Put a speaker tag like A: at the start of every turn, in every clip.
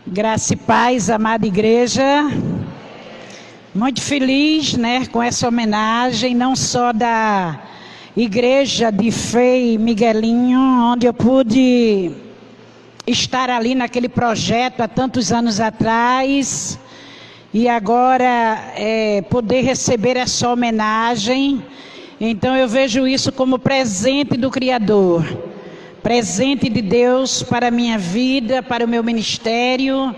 A: Graça e paz, amada igreja. Muito feliz, com essa homenagem, não só da igreja de Frei Miguelinho, onde eu pude estar ali naquele projeto há tantos anos atrás, e agora poder receber essa homenagem. Então eu vejo isso como presente do Criador. Presente de Deus para a minha vida, para o meu ministério,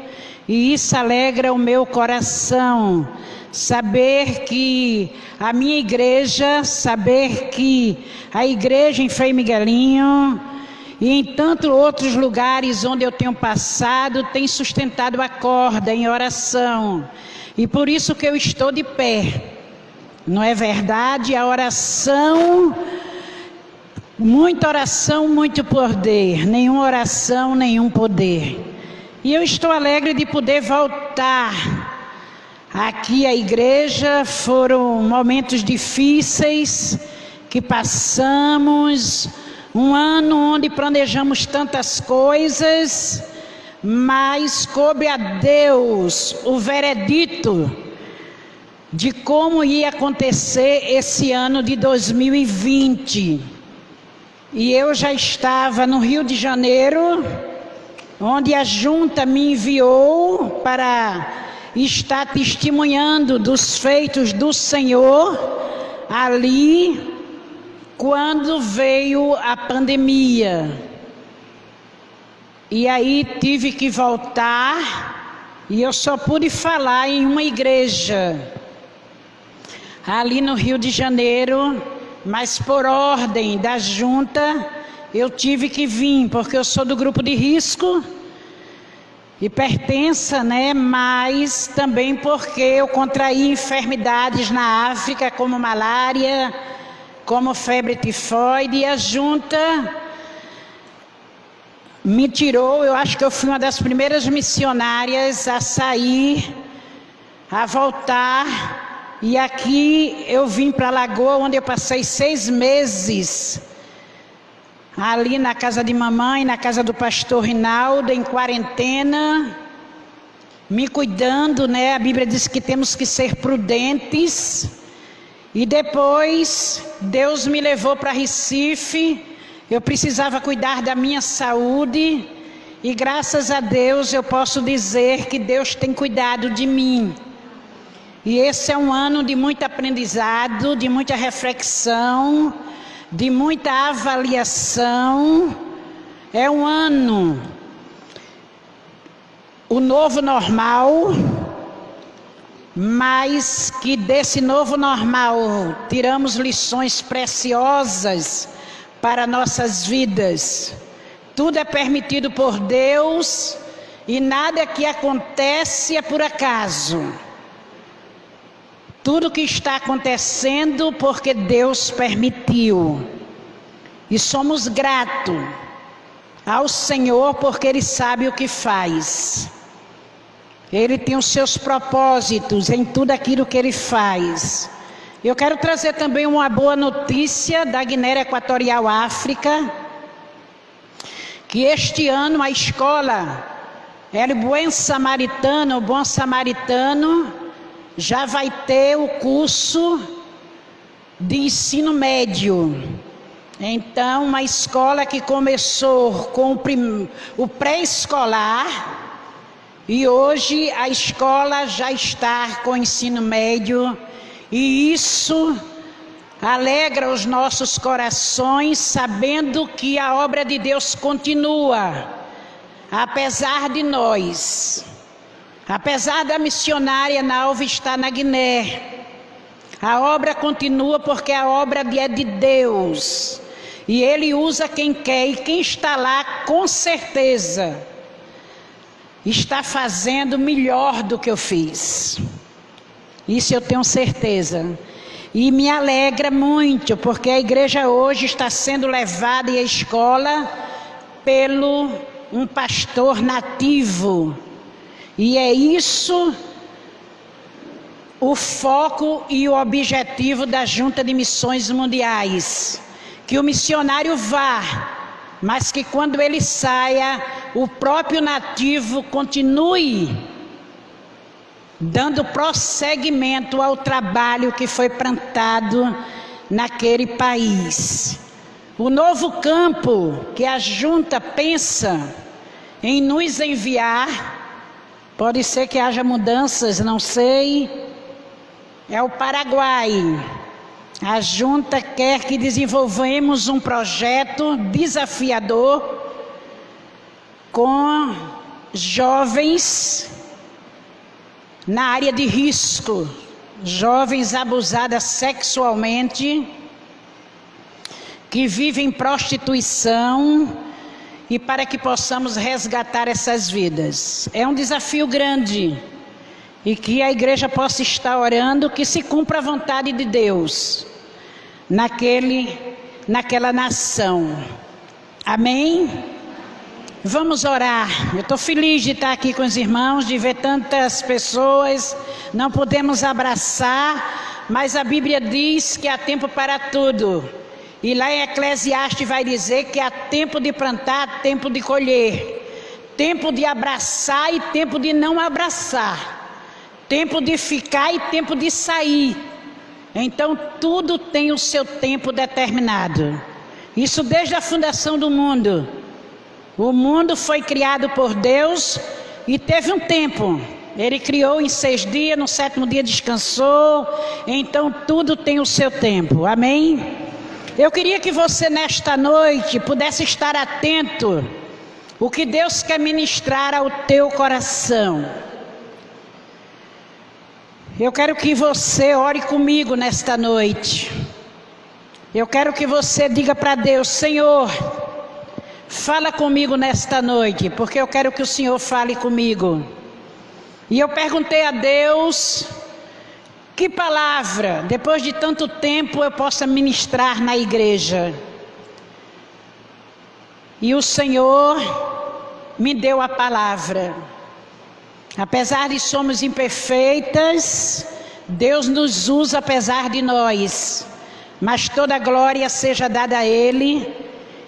A: e isso alegra o meu coração. Saber que a minha igreja, saber que a igreja em Frei Miguelinho e em tantos outros lugares onde eu tenho passado, tem sustentado a corda em oração. E por isso que eu estou de pé. Não é verdade? A oração... Muita oração, muito poder. Nenhuma oração, nenhum poder. E eu estou alegre de poder voltar aqui à igreja. Foram momentos difíceis que passamos. Um ano onde planejamos tantas coisas, mas coube a Deus o veredito de como ia acontecer esse ano de 2020. E eu já estava no Rio de Janeiro, onde a junta me enviou para estar testemunhando dos feitos do Senhor ali, quando veio a pandemia. E aí tive que voltar, e eu só pude falar em uma igreja, ali no Rio de Janeiro. Mas por ordem da junta, eu tive que vir, porque eu sou do grupo de risco, hipertensa, mas também porque eu contraí enfermidades na África, como malária, como febre tifoide, e a junta me tirou. Eu acho que eu fui uma das primeiras missionárias a sair, a voltar. E aqui eu vim para a Lagoa, onde eu passei 6 meses, ali na casa de mamãe, na casa do pastor Rinaldo, em quarentena, me cuidando, A Bíblia diz que temos que ser prudentes. E depois Deus me levou para Recife. Eu precisava cuidar da minha saúde, e graças a Deus eu posso dizer que Deus tem cuidado de mim. E esse é um ano de muito aprendizado, de muita reflexão, de muita avaliação. É um ano, o novo normal, mas que desse novo normal tiramos lições preciosas para nossas vidas. Tudo é permitido por Deus e nada que acontece é por acaso. Tudo que está acontecendo porque Deus permitiu. E somos gratos ao Senhor porque Ele sabe o que faz. Ele tem os seus propósitos em tudo aquilo que Ele faz. Eu quero trazer também uma boa notícia da Guiné Equatorial, África, que este ano a escola El Buen Samaritano, o Bom Samaritano, já vai ter o curso de ensino médio. Então, uma escola que começou com o pré-escolar, e hoje a escola já está com o ensino médio, e isso alegra os nossos corações, sabendo que a obra de Deus continua, apesar de nós. Apesar da missionária Nalva estar na Guiné, a obra continua porque a obra é de Deus. E Ele usa quem quer, e quem está lá, com certeza, está fazendo melhor do que eu fiz. Isso eu tenho certeza. E me alegra muito, porque a igreja hoje está sendo levada, e a escola, pelo um pastor nativo. E é isso o foco e o objetivo da Junta de Missões Mundiais. Que o missionário vá, mas que quando ele saia, o próprio nativo continue dando prosseguimento ao trabalho que foi plantado naquele país. O novo campo que a junta pensa em nos enviar, pode ser que haja mudanças, não sei, é o Paraguai. A junta quer que desenvolvamos um projeto desafiador com jovens na área de risco, jovens abusadas sexualmente, que vivem prostituição, e para que possamos resgatar essas vidas. É um desafio grande, e que a igreja possa estar orando que se cumpra a vontade de Deus naquela nação. Amém? Vamos orar. Eu estou feliz de estar aqui com os irmãos, de ver tantas pessoas. Não podemos abraçar, mas a Bíblia diz que há tempo para tudo. E lá em Eclesiastes vai dizer que há tempo de plantar, tempo de colher, tempo de abraçar e tempo de não abraçar, tempo de ficar e tempo de sair. Então tudo tem o seu tempo determinado. Isso desde a fundação do mundo. O mundo foi criado por Deus e teve um tempo. Ele criou em 6 dias, no 7º dia descansou. Então tudo tem o seu tempo. Amém? Eu queria que você nesta noite pudesse estar atento o que Deus quer ministrar ao teu coração. Eu quero que você ore comigo nesta noite. Eu quero que você diga para Deus: Senhor, fala comigo nesta noite, porque eu quero que o Senhor fale comigo. E eu perguntei a Deus, que palavra, depois de tanto tempo, eu possa ministrar na igreja. E o Senhor me deu a palavra. Apesar de somos imperfeitas, Deus nos usa apesar de nós. Mas toda a glória seja dada a Ele,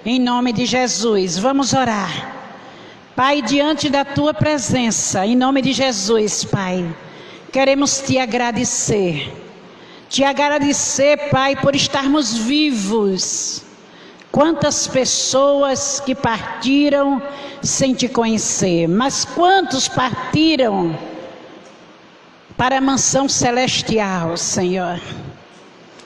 A: em nome de Jesus. Vamos orar. Pai, diante da Tua presença, em nome de Jesus, Pai, queremos Te agradecer. Te agradecer, Pai, por estarmos vivos. Quantas pessoas que partiram sem Te conhecer, mas quantos partiram para a mansão celestial, Senhor.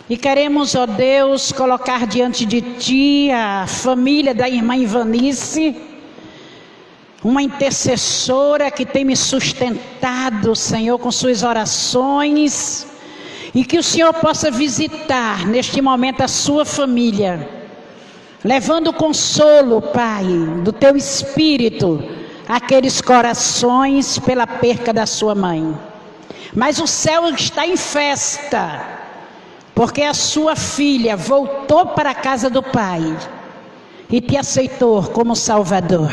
A: E queremos, ó Deus, colocar diante de Ti a família da irmã Ivanice, uma intercessora que tem me sustentado, Senhor, com suas orações, e que o Senhor possa visitar neste momento a sua família, levando consolo, Pai, do Teu Espírito, àqueles corações pela perca da sua mãe. Mas o céu está em festa, porque a sua filha voltou para a casa do Pai e Te aceitou como Salvador.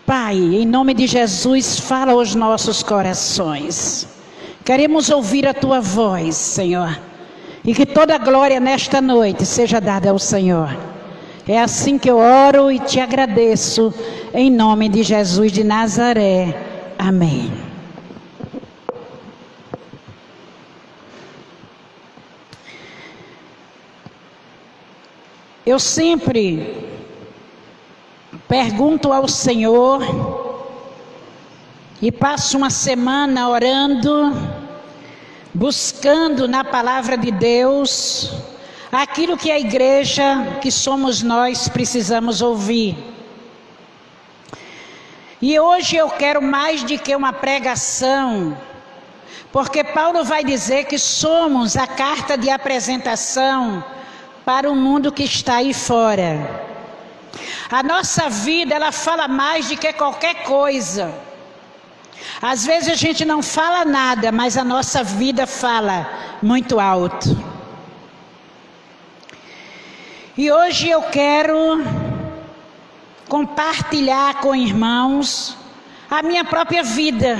A: Pai, em nome de Jesus, fala aos nossos corações. Queremos ouvir a Tua voz, Senhor. E que toda a glória nesta noite seja dada ao Senhor. É assim que eu oro e Te agradeço, em nome de Jesus de Nazaré. Amém. Eu sempre pergunto ao Senhor e passo uma semana orando, buscando na palavra de Deus aquilo que a igreja, que somos nós, precisamos ouvir. E hoje eu quero mais do que uma pregação, porque Paulo vai dizer que somos a carta de apresentação para o mundo que está aí fora. A nossa vida, ela fala mais do que qualquer coisa. Às vezes a gente não fala nada, mas a nossa vida fala muito alto. E hoje eu quero compartilhar com irmãos a minha própria vida.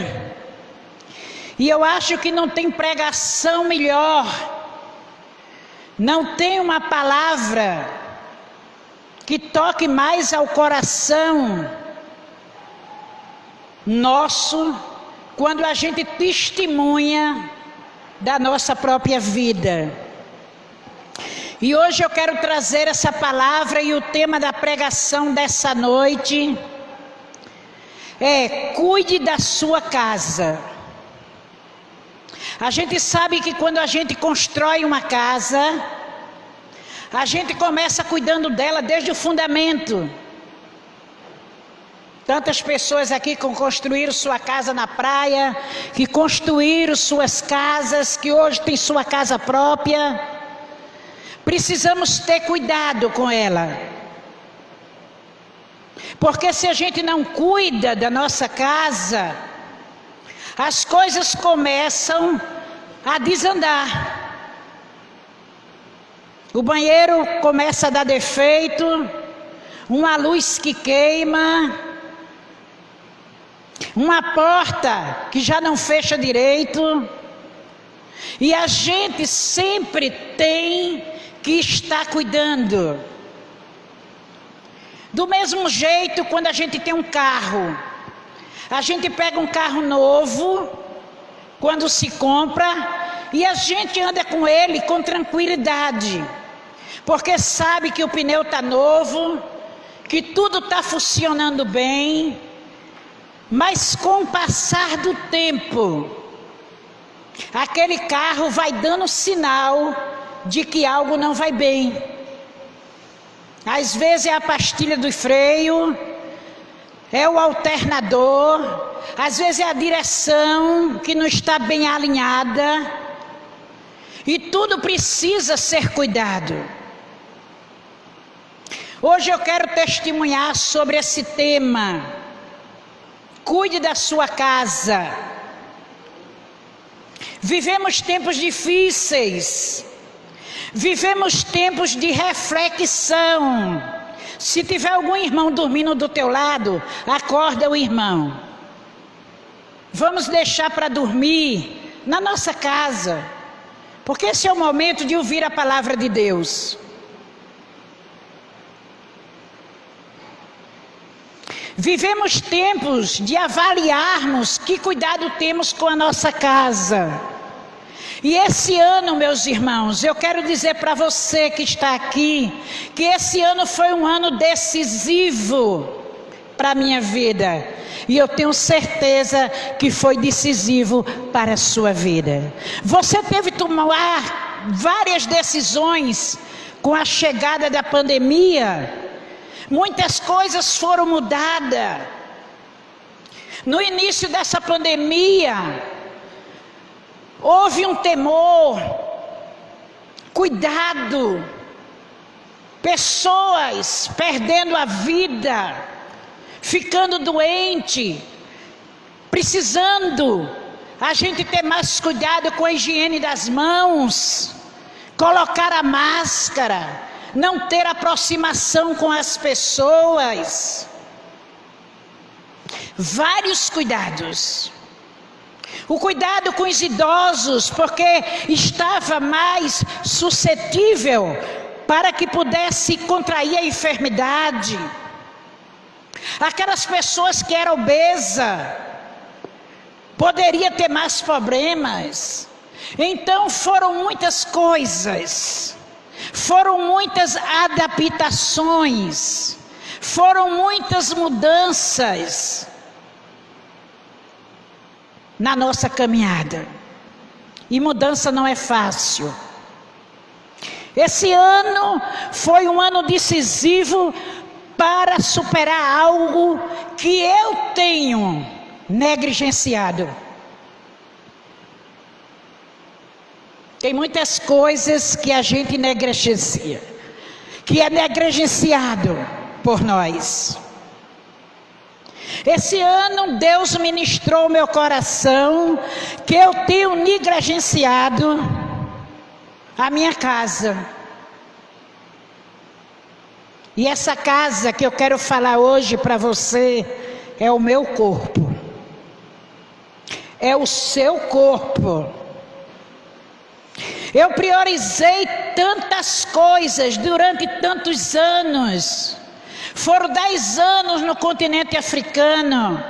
A: E eu acho que não tem pregação melhor, não tem uma palavra que toque mais ao coração nosso, quando a gente testemunha da nossa própria vida. E hoje eu quero trazer essa palavra, e o tema da pregação dessa noite é: cuide da sua casa. A gente sabe que quando a gente constrói uma casa, a gente começa cuidando dela desde o fundamento. Tantas pessoas aqui que construíram sua casa na praia, que construíram suas casas, que hoje tem sua casa própria. Precisamos ter cuidado com ela. Porque se a gente não cuida da nossa casa, as coisas começam a desandar. O banheiro começa a dar defeito, uma luz que queima, uma porta que já não fecha direito. E a gente sempre tem que estar cuidando. Do mesmo jeito, quando a gente tem um carro, a gente pega um carro novo, quando se compra, e a gente anda com ele com tranquilidade, porque sabe que o pneu está novo, que tudo está funcionando bem. Mas com o passar do tempo, aquele carro vai dando sinal de que algo não vai bem. Às vezes é a pastilha do freio, é o alternador, às vezes é a direção que não está bem alinhada, e tudo precisa ser cuidado. Hoje eu quero testemunhar sobre esse tema: cuide da sua casa. Vivemos tempos difíceis, vivemos tempos de reflexão. Se tiver algum irmão dormindo do teu lado, acorda o irmão. Vamos deixar para dormir na nossa casa, porque esse é o momento de ouvir a palavra de Deus. Vivemos tempos de avaliarmos que cuidado temos com a nossa casa. E esse ano, meus irmãos, eu quero dizer para você que está aqui, que esse ano foi um ano decisivo para a minha vida. E eu tenho certeza que foi decisivo para a sua vida. Você teve que tomar várias decisões com a chegada da pandemia. Muitas coisas foram mudadas. No início dessa pandemia, houve um temor, cuidado, pessoas perdendo a vida, ficando doente, precisando a gente ter mais cuidado com a higiene das mãos, colocar a máscara, não ter aproximação com as pessoas. Vários cuidados. O cuidado com os idosos, porque estava mais suscetível para que pudesse contrair a enfermidade. Aquelas pessoas que eram obesas, poderia ter mais problemas. Então foram muitas coisas. Foram muitas adaptações, foram muitas mudanças na nossa caminhada. E mudança não é fácil. Esse ano foi um ano decisivo para superar algo que eu tenho negligenciado. Tem muitas coisas que a gente negligencia, que é negligenciado por nós. Esse ano Deus ministrou ao meu coração que eu tenho negligenciado a minha casa. E essa casa que eu quero falar hoje para você é o meu corpo. é o seu corpo. Eu priorizei tantas coisas durante tantos anos. Foram 10 anos no continente africano.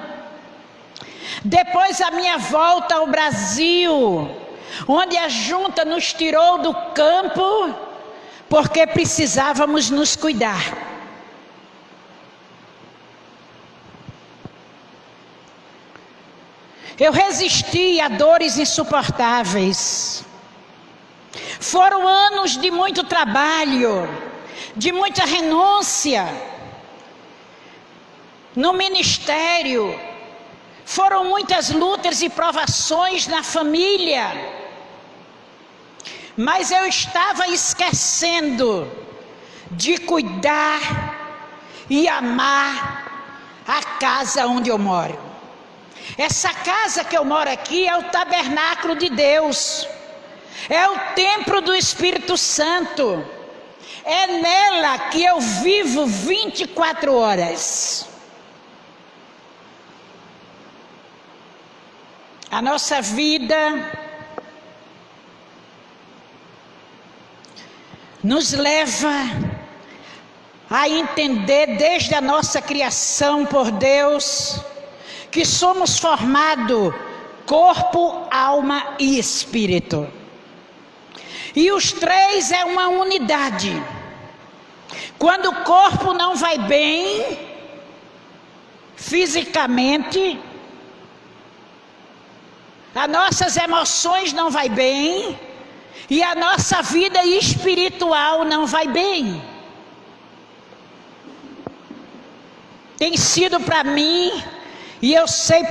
A: Depois a minha volta ao Brasil, onde a junta nos tirou do campo, porque precisávamos nos cuidar. Eu resisti a dores insuportáveis. Foram anos de muito trabalho, de muita renúncia no ministério. Foram muitas lutas e provações na família. Mas eu estava esquecendo de cuidar e amar a casa onde eu moro. Essa casa que eu moro aqui é o tabernáculo de Deus. É o templo do Espírito Santo. É nela que eu vivo 24 horas. A nossa vida nos leva a entender desde a nossa criação por Deus que somos formados corpo, alma e espírito. E os três é uma unidade. Quando o corpo não vai bem, fisicamente, as nossas emoções não vai bem, e a nossa vida espiritual não vai bem. Tem sido para mim, e eu sei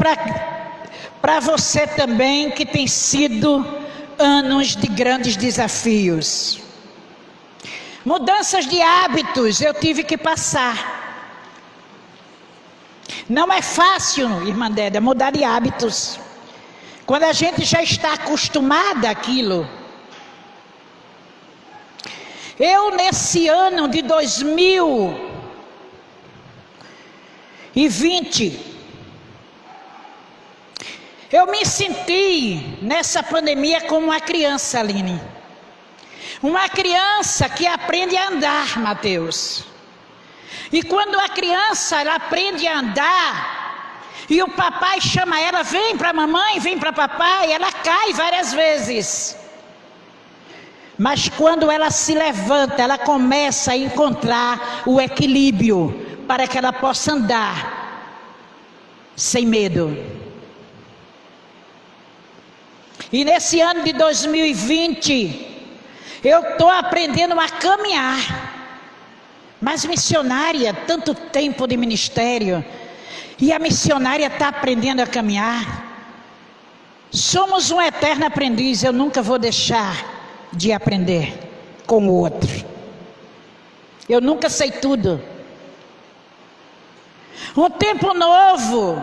A: para você também, que tem sido anos de grandes desafios. Mudanças de hábitos eu tive que passar. Não é fácil, irmã Délia, mudar de hábitos. Quando a gente já está acostumada àquilo. Eu, nesse ano de 2020, eu me senti nessa pandemia como uma criança, Aline. Uma criança que aprende a andar, Mateus. E quando a criança ela aprende a andar, e o papai chama ela, vem para a mamãe, vem para papai, ela cai várias vezes. Mas quando ela se levanta, ela começa a encontrar o equilíbrio para que ela possa andar sem medo. E nesse ano de 2020, eu estou aprendendo a caminhar. Mas missionária, tanto tempo de ministério, e a missionária está aprendendo a caminhar. Somos um eterno aprendiz, eu nunca vou deixar de aprender com o outro. Eu nunca sei tudo. Um tempo novo,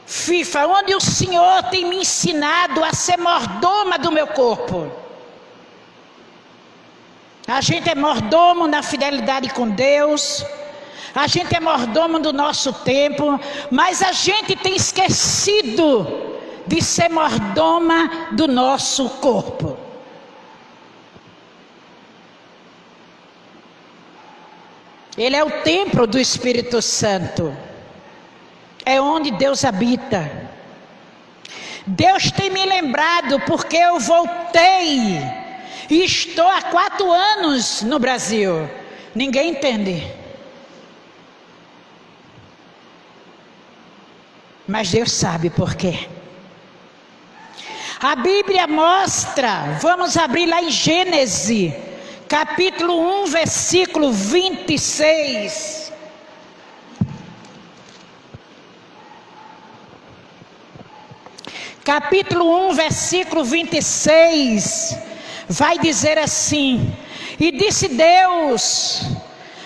A: FIFA, onde o Senhor tem me ensinado a ser mordoma do meu corpo. A gente é mordomo na fidelidade com Deus, a gente é mordomo do nosso tempo, mas a gente tem esquecido de ser mordoma do nosso corpo. Ele é o templo do Espírito Santo. É onde Deus habita. Deus tem me lembrado porque eu voltei e estou há 4 anos no Brasil. Ninguém entende. Mas Deus sabe por quê. A Bíblia mostra, vamos abrir lá em Gênesis, capítulo 1, versículo 26. Capítulo 1, versículo 26, vai dizer assim: e disse Deus,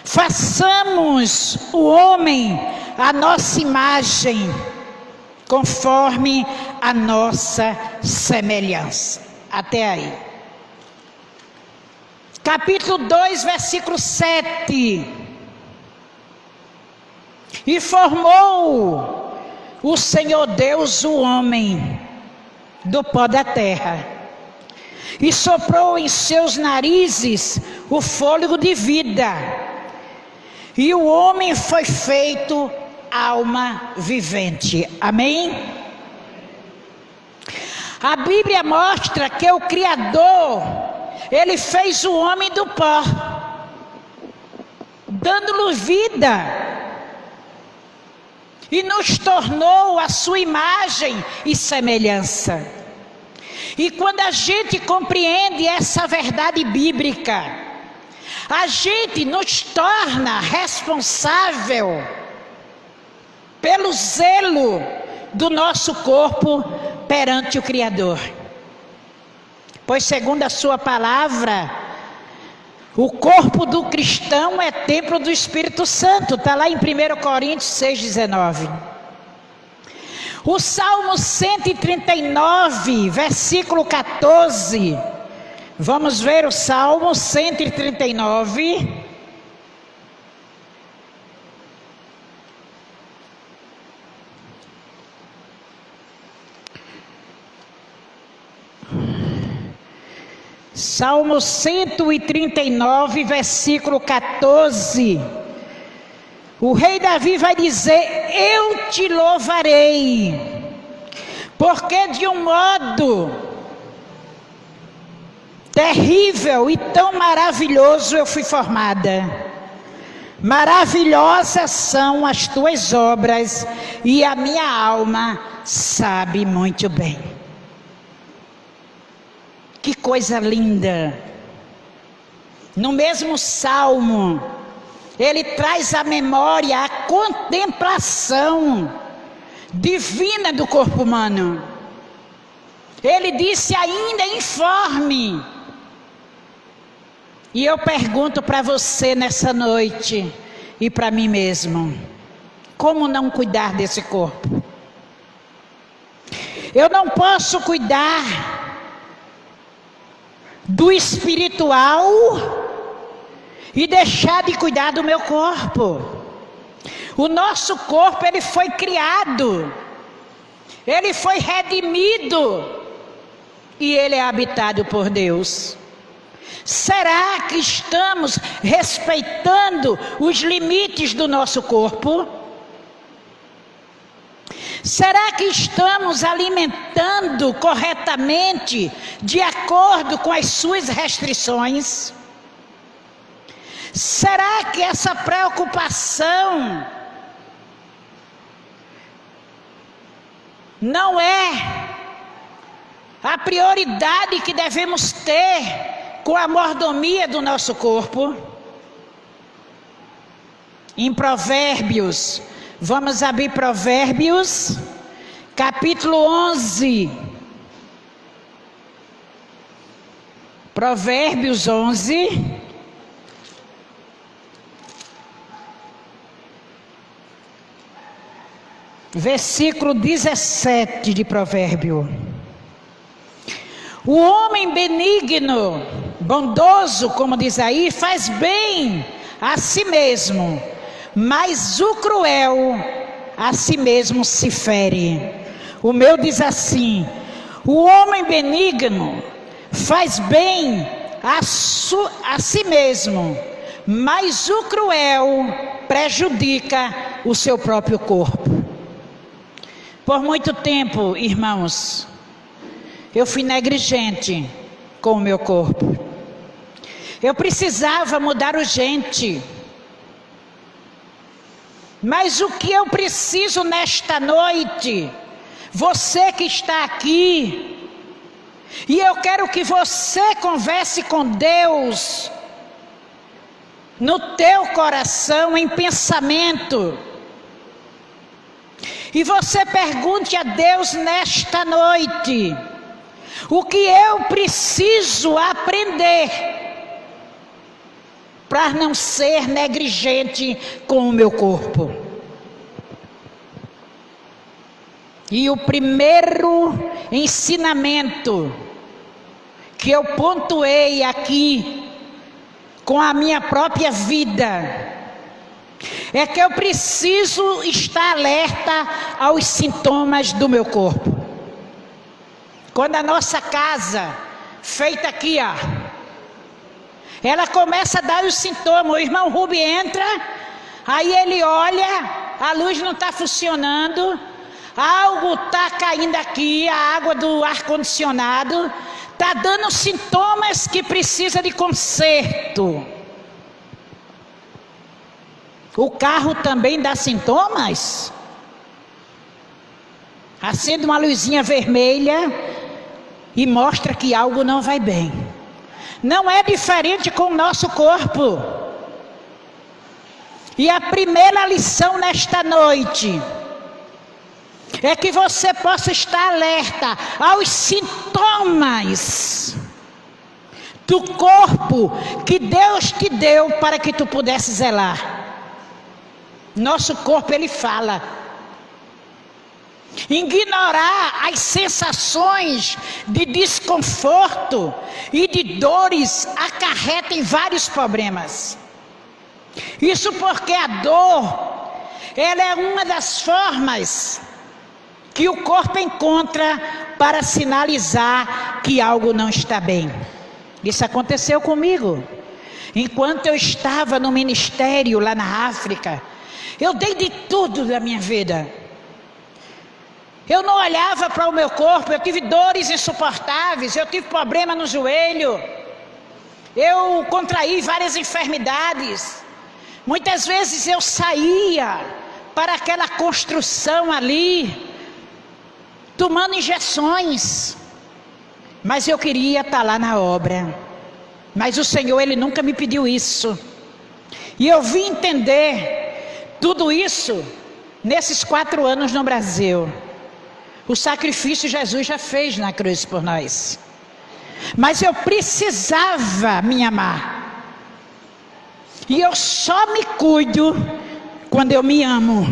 A: façamos o homem à nossa imagem, conforme a nossa semelhança. Até aí. Capítulo 2, versículo 7. E formou o Senhor Deus o homem do pó da terra e soprou em seus narizes o fôlego de vida, e o homem foi feito alma vivente. Amém? A Bíblia mostra que o Criador, Ele fez o homem do pó, dando-lhe vida, e nos tornou a sua imagem e semelhança. E quando a gente compreende essa verdade bíblica, a gente nos torna responsável pelo zelo do nosso corpo perante o Criador. Pois segundo a sua palavra, o corpo do cristão é templo do Espírito Santo. Está lá em 1 Coríntios 6,19. O Salmo 139, versículo 14. Vamos ver o Salmo 139. Salmo 139, versículo 14. O rei Davi vai dizer: eu te louvarei, porque de um modo terrível e tão maravilhoso eu fui formada. Maravilhosas são as tuas obras, e a minha alma sabe muito bem. Que coisa linda! No mesmo salmo, ele traz à memória a contemplação divina do corpo humano. Ele disse ainda: informe. E eu pergunto para você nessa noite e para mim mesmo: como não cuidar desse corpo? Eu não posso cuidar do espiritual e deixar de cuidar do meu corpo. O nosso corpo, ele foi criado, ele foi redimido e ele é habitado por Deus. Será que estamos respeitando os limites do nosso corpo? Será que estamos alimentando corretamente, de acordo com as suas restrições? Será que essa preocupação não é a prioridade que devemos ter com a mordomia do nosso corpo? Em Provérbios, vamos abrir Provérbios, capítulo 11. Provérbios 11. Versículo 17 de Provérbio. O homem benigno, bondoso, como diz aí, faz bem a si mesmo, mas o cruel a si mesmo se fere. O meu diz assim: o homem benigno faz bem a si mesmo, mas o cruel prejudica o seu próprio corpo. Por muito tempo, irmãos, eu fui negligente com o meu corpo. Eu precisava mudar urgente. Mas o que eu preciso nesta noite, você que está aqui, e eu quero que você converse com Deus, no teu coração, em pensamento, e você pergunte a Deus nesta noite: o que eu preciso aprender para não ser negligente com o meu corpo? E o primeiro ensinamento que eu pontuei aqui com a minha própria vida É que eu preciso estar alerta aos sintomas do meu corpo. Quando a nossa casa, feita aqui, ó, ela começa a dar os sintomas. O irmão Rubi entra, aí ele olha, a luz não está funcionando, algo está caindo aqui, a água do ar-condicionado está dando sintomas que precisa de conserto. O carro também dá sintomas. Acende uma luzinha vermelha e mostra que algo não vai bem. Não é diferente com o nosso corpo. E a primeira lição nesta noite é que você possa estar alerta aos sintomas do corpo que Deus te deu para que tu pudesse zelar. Nosso corpo, ele fala. Ignorar as sensações de desconforto e de dores acarreta em vários problemas. Isso porque a dor, ela é uma das formas que o corpo encontra para sinalizar que algo não está bem. Isso aconteceu comigo. Enquanto eu estava no ministério lá na África, eu dei de tudo da minha vida. Eu não olhava para o meu corpo, eu tive dores insuportáveis, eu tive problema no joelho, eu contraí várias enfermidades. Muitas vezes eu saía para aquela construção ali, tomando injeções, mas eu queria estar lá na obra. Mas o Senhor, Ele nunca me pediu isso. E eu vim entender tudo isso nesses 4 anos no Brasil. O sacrifício Jesus já fez na cruz por nós. Mas eu precisava me amar. E eu só me cuido quando eu me amo.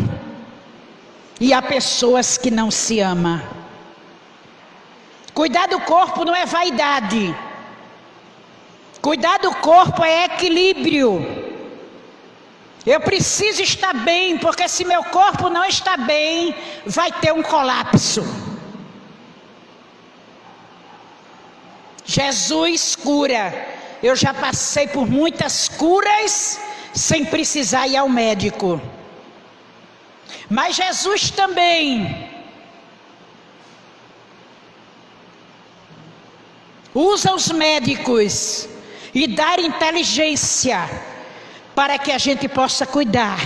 A: E há pessoas que não se amam. Cuidar do corpo não é vaidade. Cuidar do corpo é equilíbrio. Eu preciso estar bem, porque se meu corpo não está bem, vai ter um colapso. Jesus cura. Eu já passei por muitas curas sem precisar ir ao médico. Mas Jesus também usa os médicos e dá inteligência para que a gente possa cuidar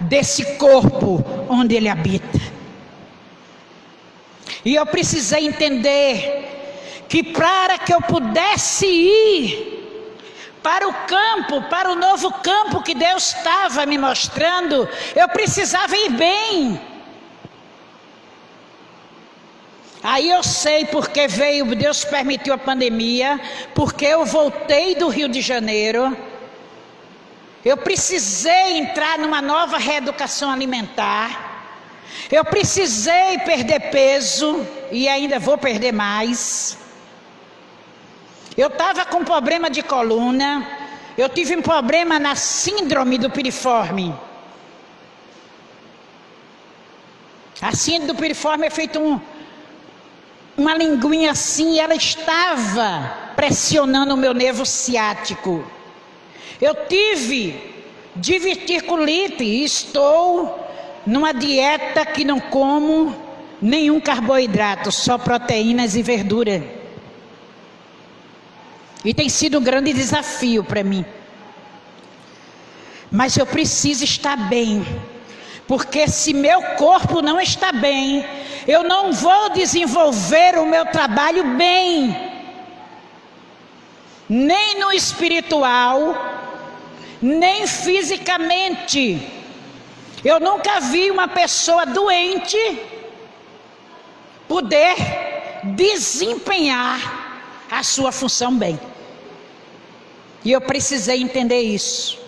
A: desse corpo onde ele habita. E eu precisei entender que para que eu pudesse ir para o campo, para o novo campo que Deus estava me mostrando, eu precisava ir bem. Aí eu sei porque Deus permitiu a pandemia, porque eu voltei do Rio de Janeiro. Eu precisei entrar numa nova reeducação alimentar. Eu precisei perder peso e ainda vou perder mais. Eu estava com problema de coluna. Eu tive um problema na síndrome do piriforme. A síndrome do piriforme é feito uma linguinha assim, e ela estava pressionando o meu nervo ciático. Eu tive diverticulite e estou numa dieta que não como nenhum carboidrato, só proteínas e verdura. E tem sido um grande desafio para mim. Mas eu preciso estar bem, porque se meu corpo não está bem, eu não vou desenvolver o meu trabalho bem, nem no espiritual, nem fisicamente. Eu nunca vi uma pessoa doente poder desempenhar a sua função bem. E eu precisei entender isso.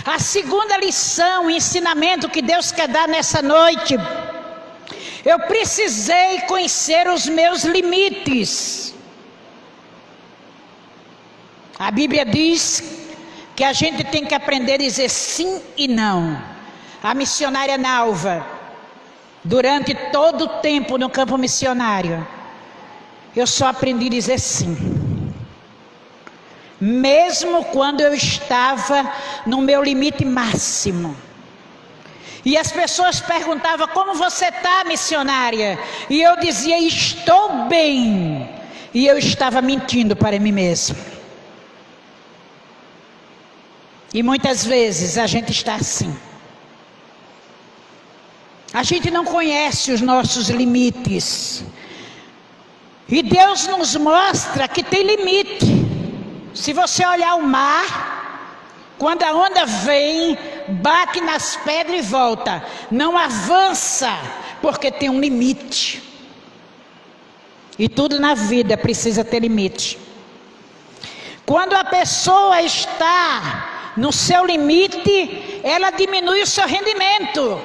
A: A segunda lição, o ensinamento que Deus quer dar nessa noite, eu precisei conhecer os meus limites. A Bíblia diz que a gente tem que aprender a dizer sim e não. A missionária Nalva, durante todo o tempo no campo missionário, eu só aprendi a dizer sim. Mesmo quando eu estava no meu limite máximo. E as pessoas perguntavam: como você está, missionária? E eu dizia: estou bem. E eu estava mentindo para mim mesmo. E muitas vezes a gente está assim. A gente não conhece os nossos limites. E Deus nos mostra que tem limite. Se você olhar o mar, quando a onda vem, bate nas pedras e volta. Não avança, porque tem um limite. E tudo na vida precisa ter limite. Quando a pessoa está no seu limite, ela diminui o seu rendimento.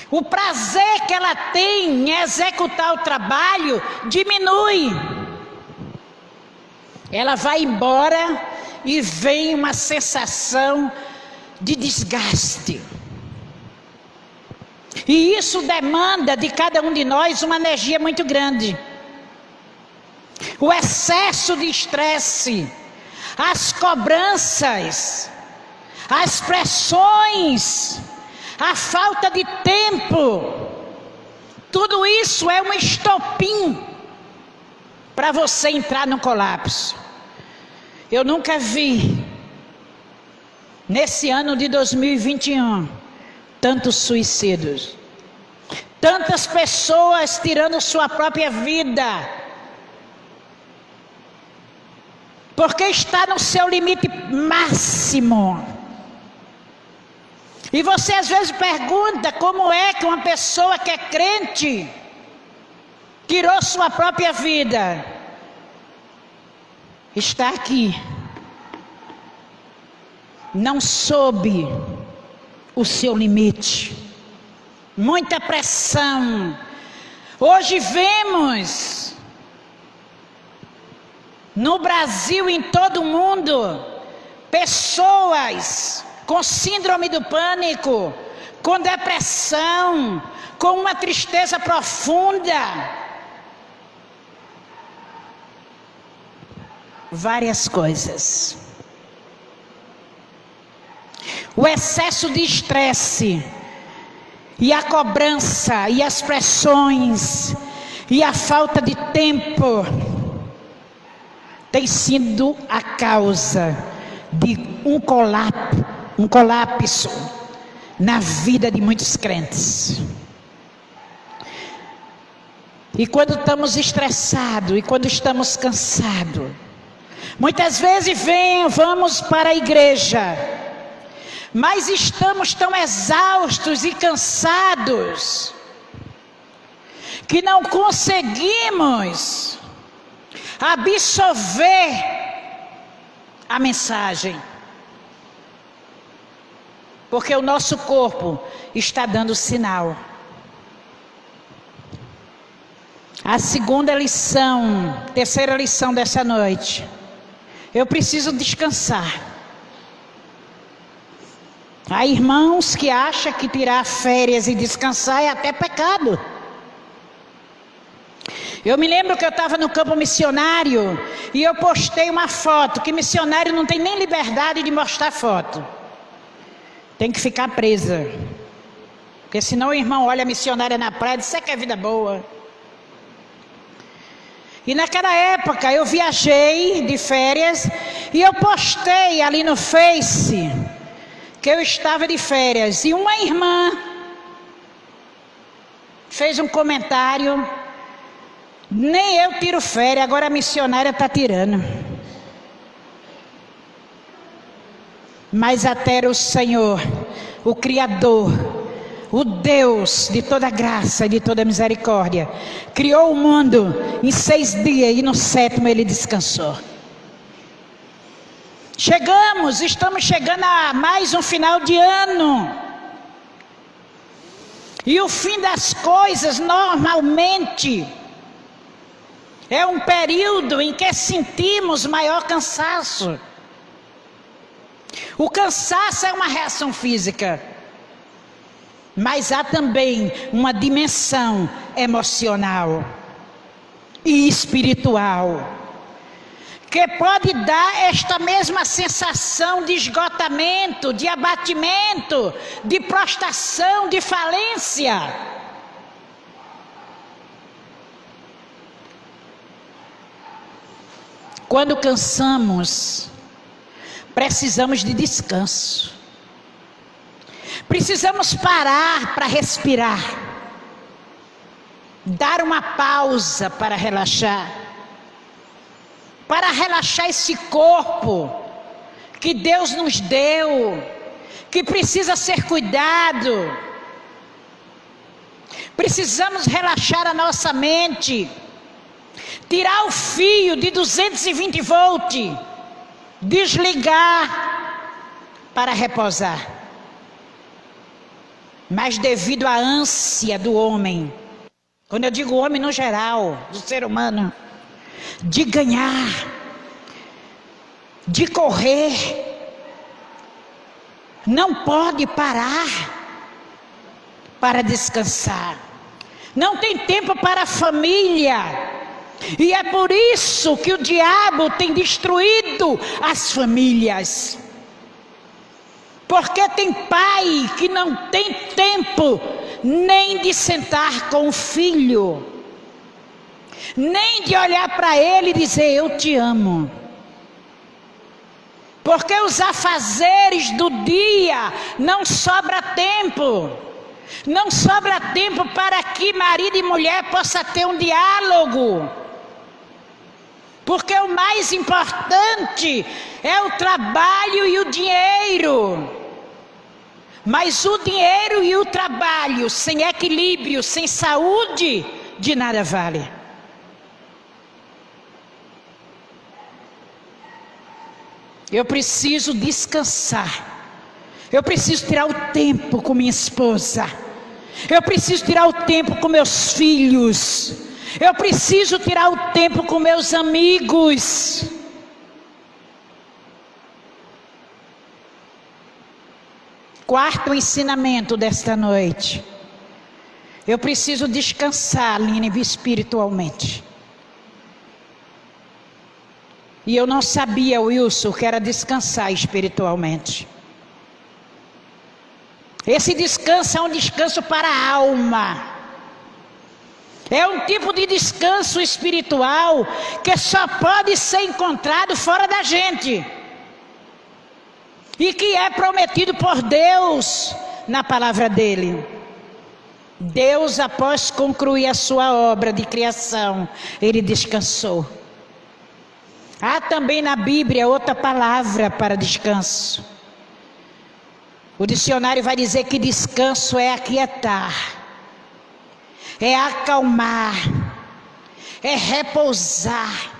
A: O prazer que ela tem em executar o trabalho diminui. Ela vai embora e vem uma sensação de desgaste. E isso demanda de cada um de nós uma energia muito grande. O excesso de estresse, as cobranças, as pressões, a falta de tempo, tudo isso é um estopim para você entrar no colapso. Eu nunca vi, nesse ano de 2021, tantos suicídios, tantas pessoas tirando sua própria vida, porque está no seu limite máximo. E você às vezes pergunta: como é que uma pessoa que é crente tirou sua própria vida? Está aqui, não soube o seu limite, muita pressão. Hoje vemos no Brasil e em todo o mundo pessoas com síndrome do pânico, com depressão, com uma tristeza profunda. Várias coisas. O excesso de estresse, e a cobrança, e as pressões, e a falta de tempo, tem sido a causa de um colapso na vida de muitos crentes. E quando estamos estressados, e quando estamos cansados, muitas vezes vamos para a igreja, mas estamos tão exaustos e cansados, que não conseguimos absorver a mensagem, porque o nosso corpo está dando sinal. A terceira lição dessa noite: eu preciso descansar. Há irmãos que acham que tirar férias e descansar é até pecado. Eu me lembro que eu estava no campo missionário e eu postei uma foto, que missionário não tem nem liberdade de mostrar foto. Tem que ficar presa. Porque senão o irmão olha a missionária na praia e diz: isso é que é vida boa. E naquela época eu viajei de férias e eu postei ali no Face que eu estava de férias. E uma irmã fez um comentário: nem eu tiro férias, agora a missionária está tirando. Mas até o Senhor, o Criador, o Deus de toda graça e de toda misericórdia, criou o mundo em 6 dias e no 7º Ele descansou. Estamos chegando a mais um final de ano. E o fim das coisas normalmente é um período em que sentimos maior cansaço. O cansaço é uma reação física, mas há também uma dimensão emocional e espiritual, que pode dar esta mesma sensação de esgotamento, de abatimento, de prostração, de falência. Quando cansamos, precisamos de descanso. Precisamos parar para respirar, dar uma pausa para relaxar esse corpo que Deus nos deu, que precisa ser cuidado. Precisamos relaxar a nossa mente, tirar o fio de 220 volts, desligar para repousar. Mas devido à ânsia do homem, quando eu digo homem no geral, do ser humano, de ganhar, de correr, não pode parar para descansar, não tem tempo para a família, e é por isso que o diabo tem destruído as famílias. Porque tem pai que não tem tempo nem de sentar com o filho, nem de olhar para ele e dizer eu te amo. Porque os afazeres do dia não sobra tempo. Não sobra tempo para que marido e mulher possam ter um diálogo. Porque o mais importante é o trabalho e o dinheiro. Mas o dinheiro e o trabalho sem equilíbrio, sem saúde, de nada vale. Eu preciso descansar. Eu preciso tirar o tempo com minha esposa. Eu preciso tirar o tempo com meus filhos. Eu preciso tirar o tempo com meus amigos. Quarto ensinamento desta noite. Eu preciso descansar, Aline, espiritualmente. E eu não sabia, Wilson, que era descansar espiritualmente. Esse descanso é um descanso para a alma. É um tipo de descanso espiritual que só pode ser encontrado fora da gente. E que é prometido por Deus na palavra dele. Deus, após concluir a sua obra de criação, ele descansou. Há também na Bíblia outra palavra para descanso. O dicionário vai dizer que descanso é aquietar, é acalmar, é repousar.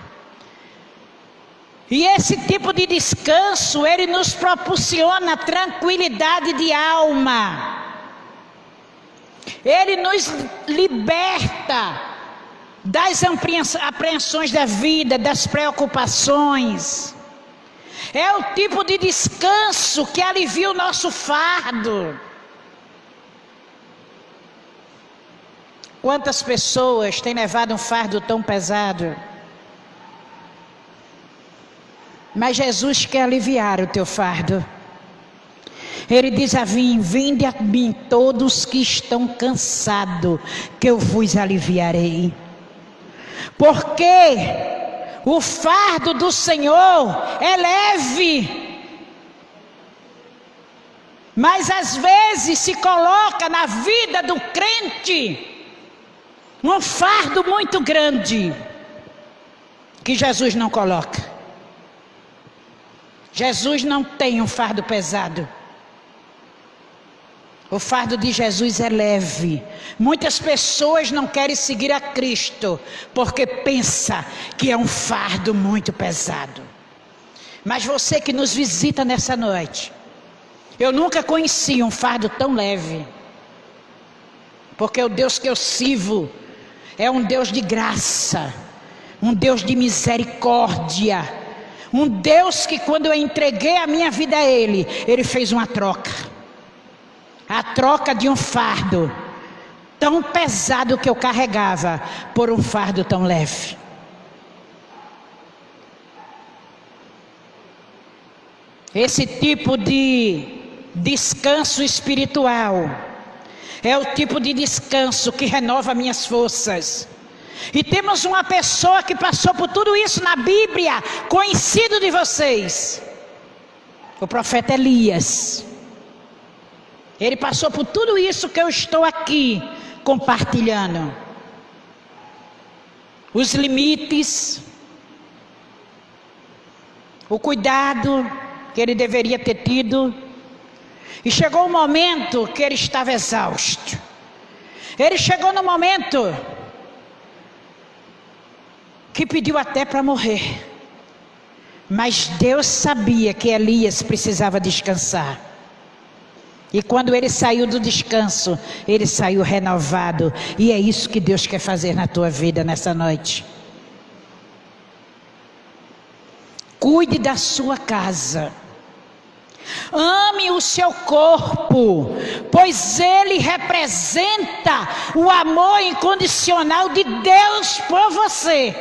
A: E esse tipo de descanso, ele nos proporciona tranquilidade de alma. Ele nos liberta das apreensões da vida, das preocupações. É o tipo de descanso que alivia o nosso fardo. Quantas pessoas têm levado um fardo tão pesado? Mas Jesus quer aliviar o teu fardo. Ele diz a mim, vinde a mim todos que estão cansados, que eu vos aliviarei. Porque o fardo do Senhor é leve. Mas às vezes se coloca na vida do crente um fardo muito grande, que Jesus não coloca. Jesus não tem um fardo pesado. O fardo de Jesus é leve. Muitas pessoas não querem seguir a Cristo porque pensa que é um fardo muito pesado. Mas você que nos visita nessa noite, eu nunca conheci um fardo tão leve. Porque o Deus que eu sirvo é um Deus de graça, um Deus de misericórdia, Um Deus que quando eu entreguei a minha vida a Ele, Ele fez uma troca. A troca de um fardo tão pesado que eu carregava por um fardo tão leve. Esse tipo de descanso espiritual é o tipo de descanso que renova minhas forças. E temos uma pessoa que passou por tudo isso na Bíblia, conhecido de vocês, o profeta Elias. Ele passou por tudo isso que eu estou aqui compartilhando. Os limites, o cuidado que ele deveria ter tido. E chegou um momento que ele estava exausto. Ele chegou no momento que pediu até para morrer. Mas Deus sabia que Elias precisava descansar. E quando ele saiu do descanso, ele saiu renovado. E é isso que Deus quer fazer na tua vida nessa noite. Cuide da sua casa. Ame o seu corpo, pois ele representa o amor incondicional de Deus por você.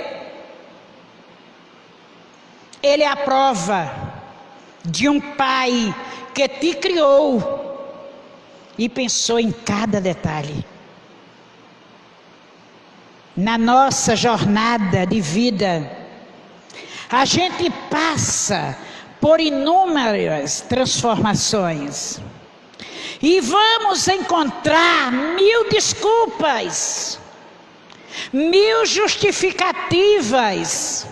A: Ele é a prova de um pai que te criou e pensou em cada detalhe. Na nossa jornada de vida, a gente passa por inúmeras transformações. E vamos encontrar 1000 desculpas, 1000 justificativas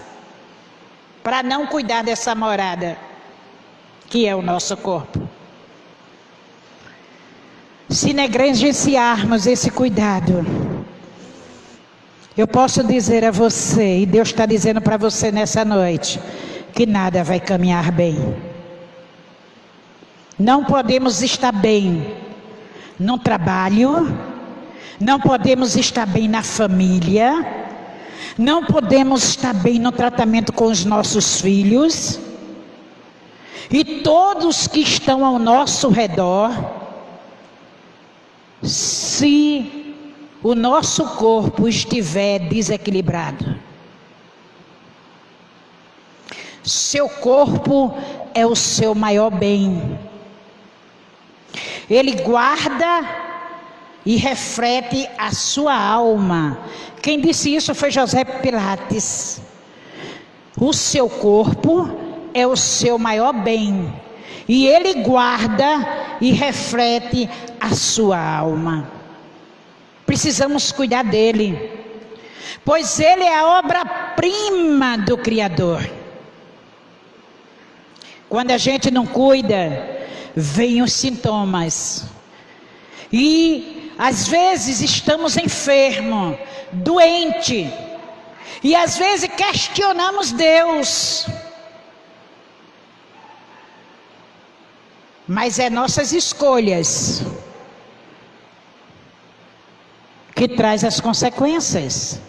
A: para não cuidar dessa morada, que é o nosso corpo. Se negligenciarmos esse cuidado, eu posso dizer a você, e Deus está dizendo para você nessa noite, que nada vai caminhar bem. Não podemos estar bem no trabalho, não podemos estar bem na família, não podemos estar bem no tratamento com os nossos filhos, e todos que estão ao nosso redor, se o nosso corpo estiver desequilibrado. Seu corpo é o seu maior bem. Ele guarda e reflete a sua alma. Quem disse isso foi José Pilates. O seu corpo é o seu maior bem. E ele guarda e reflete a sua alma. Precisamos cuidar dele, pois ele é a obra-prima do Criador. Quando a gente não cuida, vêm os sintomas. E às vezes estamos enfermos, doentes. E às vezes questionamos Deus. Mas é nossas escolhas que traz as consequências.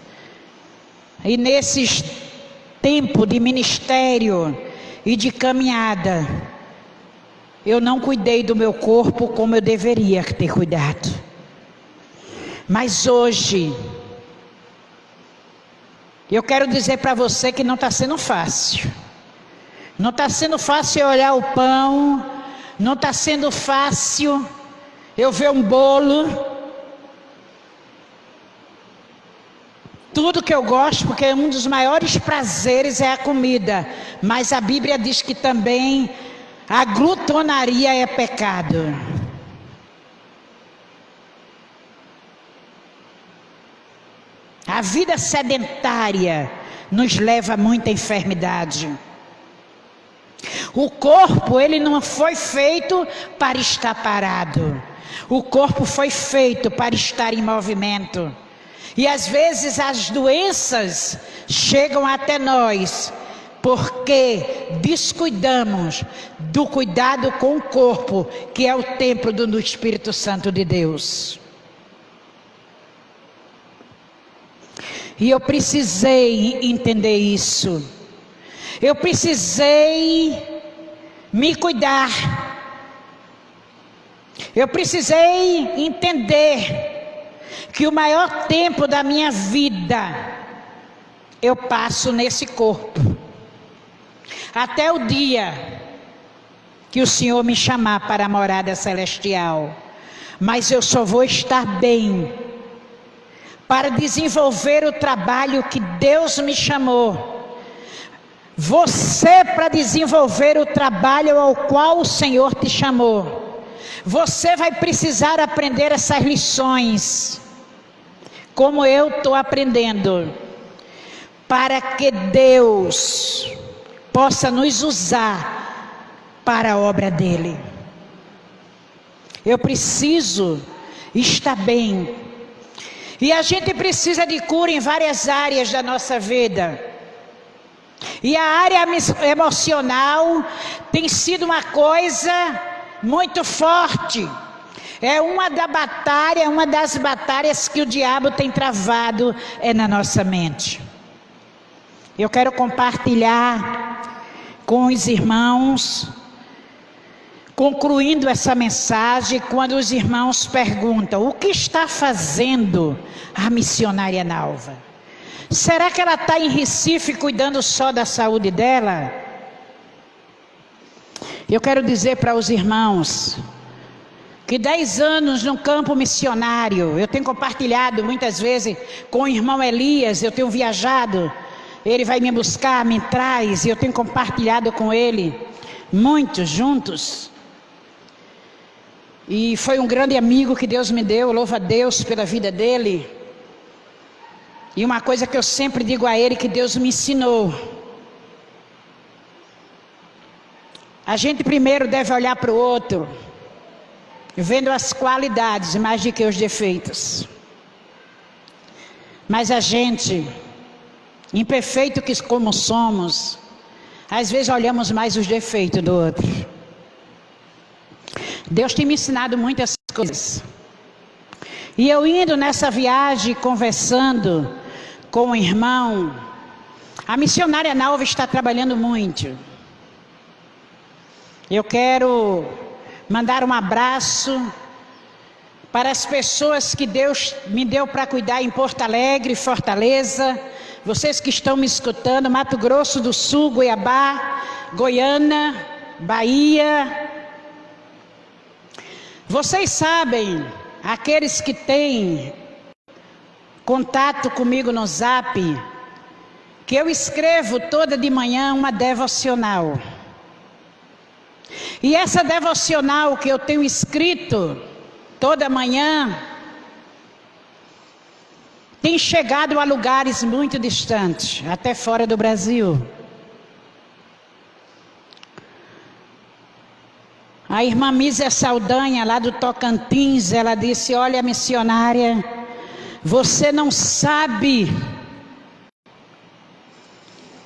A: E nesses tempos de ministério e de caminhada, eu não cuidei do meu corpo como eu deveria ter cuidado. Mas hoje, eu quero dizer para você que não está sendo fácil. Não está sendo fácil olhar o pão, não está sendo fácil eu ver um bolo. Tudo que eu gosto, porque um dos maiores prazeres é a comida. Mas a Bíblia diz que também a glutonaria é pecado. A vida sedentária nos leva a muita enfermidade. O corpo, ele não foi feito para estar parado. O corpo foi feito para estar em movimento. E às vezes as doenças chegam até nós, porque descuidamos do cuidado com o corpo, que é o templo do Espírito Santo de Deus. E eu precisei entender isso. Eu precisei me cuidar. Eu precisei entender que o maior tempo da minha vida eu passo nesse corpo, até o dia que o Senhor me chamar para a morada celestial. Mas eu só vou estar bem para desenvolver o trabalho que Deus me chamou. Você, para desenvolver o trabalho ao qual o Senhor te chamou, você vai precisar aprender essas lições, como eu estou aprendendo, para que Deus possa nos usar para a obra dele. Eu preciso estar bem. E a gente precisa de cura em várias áreas da nossa vida. E a área emocional tem sido uma coisa muito forte. É uma das batalhas que o diabo tem travado na nossa mente. Eu quero compartilhar com os irmãos, concluindo essa mensagem, quando os irmãos perguntam: o que está fazendo a missionária Nalva? Será que ela está em Recife cuidando só da saúde dela? Eu quero dizer para os irmãos que 10 anos no campo missionário, eu tenho compartilhado muitas vezes com o irmão Elias, eu tenho viajado, ele vai me buscar, me traz, e eu tenho compartilhado com ele, muitos juntos. E foi um grande amigo que Deus me deu, louvo a Deus pela vida dele. E uma coisa que eu sempre digo a ele, que Deus me ensinou: a gente primeiro deve olhar para o outro, vendo as qualidades mais do que os defeitos. Mas a gente, imperfeito que como somos, às vezes olhamos mais os defeitos do outro. Deus tem me ensinado muitas coisas. E eu indo nessa viagem, conversando com o irmão, a missionária Nalva está trabalhando muito. Eu quero mandar um abraço para as pessoas que Deus me deu para cuidar em Porto Alegre, Fortaleza, vocês que estão me escutando, Mato Grosso do Sul, Goiabá, Goiânia, Bahia. Vocês sabem, aqueles que têm contato comigo no Zap, que eu escrevo toda de manhã uma devocional. E essa devocional que eu tenho escrito toda manhã tem chegado a lugares muito distantes, até fora do Brasil. A irmã Mísia Saldanha, lá do Tocantins, ela disse: olha, missionária, você não sabe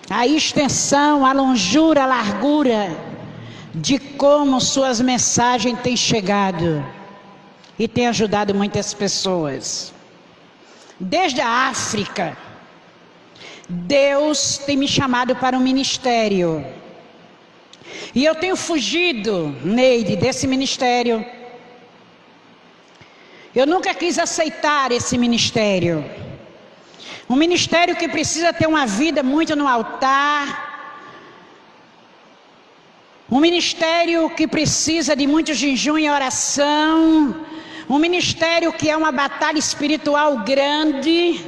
A: a extensão, a longura, a largura de como suas mensagens têm chegado e têm ajudado muitas pessoas. Desde a África, Deus tem me chamado para um ministério. E eu tenho fugido, Neide, desse ministério. Eu nunca quis aceitar esse ministério. Um ministério que precisa ter uma vida muito no altar. Um ministério que precisa de muito jejum e oração. Um ministério que é uma batalha espiritual grande.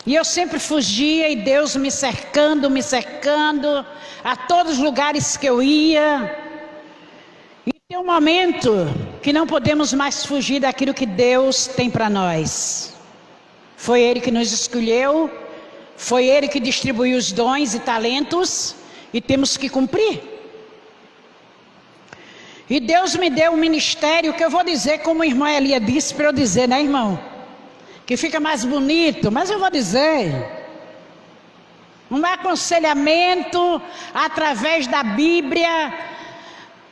A: E eu sempre fugia, e Deus me cercando, a todos os lugares que eu ia. E tem um momento que não podemos mais fugir daquilo que Deus tem para nós. Foi Ele que nos escolheu, foi Ele que distribuiu os dons e talentos, e temos que cumprir. E Deus me deu um ministério que eu vou dizer como o irmão Elia disse para eu dizer, né, irmão? Que fica mais bonito, mas eu vou dizer. Um aconselhamento através da Bíblia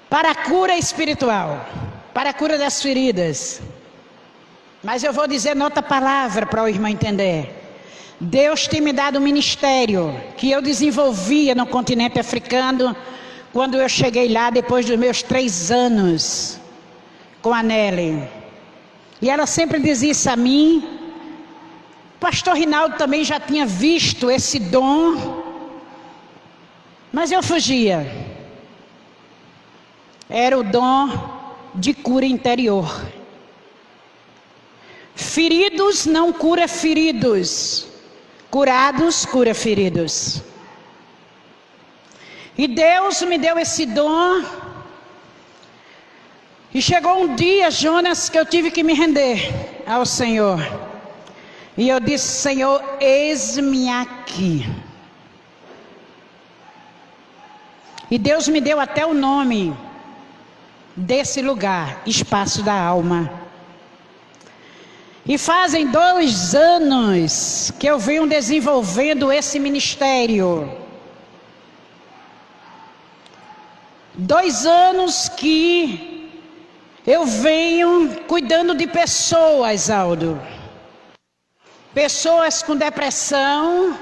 A: para a cura espiritual, para a cura das feridas. Mas eu vou dizer noutra palavra para o irmão entender. Deus tem me dado um ministério que eu desenvolvia no continente africano quando eu cheguei lá depois dos meus 3 anos com a Nelly. E ela sempre dizia isso a mim. O pastor Rinaldo também já tinha visto esse dom, mas eu fugia. Era o dom de cura interior. Feridos não cura feridos. Curados, cura feridos. E Deus me deu esse dom. E chegou um dia, Jonas, que eu tive que me render ao Senhor. E eu disse: Senhor, eis-me aqui. E Deus me deu até o nome desse lugar, Espaço da Alma. E fazem 2 anos que eu venho desenvolvendo esse ministério. 2 anos que eu venho cuidando de pessoas, Aldo. Pessoas com depressão,